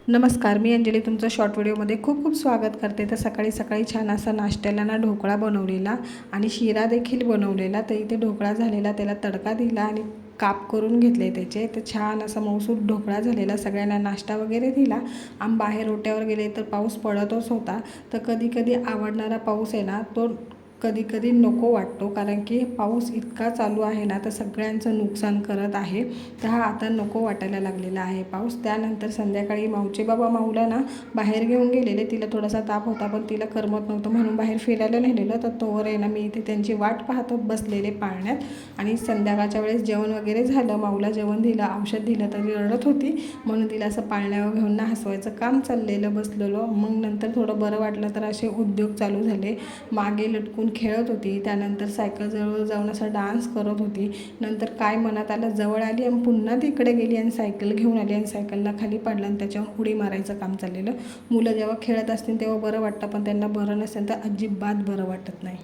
नमस्कार, मी अंजली तुमचं शॉर्ट व्हिडिओमध्ये खूप खूप स्वागत करते. तर सकाळी सकाळी छान असा नाश्त्याला ना ढोकळा बनवलेला आणि शिरा देखील बनवलेला. तर इथे ढोकळा झालेला, त्याला तडका दिला आणि काप करून घेतले त्याचे. तर छान असा मऊसूत ढोकळा झालेला, सगळ्यांना नाश्ता वगैरे दिला. आम्ही बाहेर ओट्यावर गेले तर पाऊस पडतच होता. तर कधी कधी आवडणारा पाऊस आहे ना, तो कधी कधी नको वाटतो, कारण की पाऊस इतका चालू आहे ना, तर सगळ्यांचं नुकसान करत आहे. तर हा आता नको वाटायला लागलेला आहे पाऊस. त्यानंतर संध्याकाळी माऊचे बाबा माऊला ना बाहेर घेऊन गेलेले. तिला थोडासा ताप होता, पण तिला करमत नव्हतं म्हणून बाहेर फिरायला नेलेलं. तर तोवर आहे ना मी इथे त्यांची वाट पाहत बसलेले पाळण्यात. आणि संध्याकाळच्या वेळेस जेवण वगैरे झालं, माऊला जेवण दिलं, औषध दिलं, तरी रडत होती म्हणून तिला असं पाळण्यावर घेऊन ना हसवायचं काम चाललेलं बसलेलो. मग नंतर थोडं बरं वाटलं तर असे उद्योग चालू झाले. मागे लटकून खेळत होती, त्यानंतर सायकलजवळ जाऊन असा डान्स करत होती. नंतर काय मनात आलं, जवळ आली आणि पुन्हा तिकडे गेली आणि सायकल घेऊन आली आणि सायकलला खाली पाडलं आणि त्याच्यावर उडी मारायचं काम चाललेलं. मुलं जेव्हा खेळत असतील तेव्हा बरं वाटतं, पण त्यांना बरं नसेल तर अजिबात बरं वाटत नाही.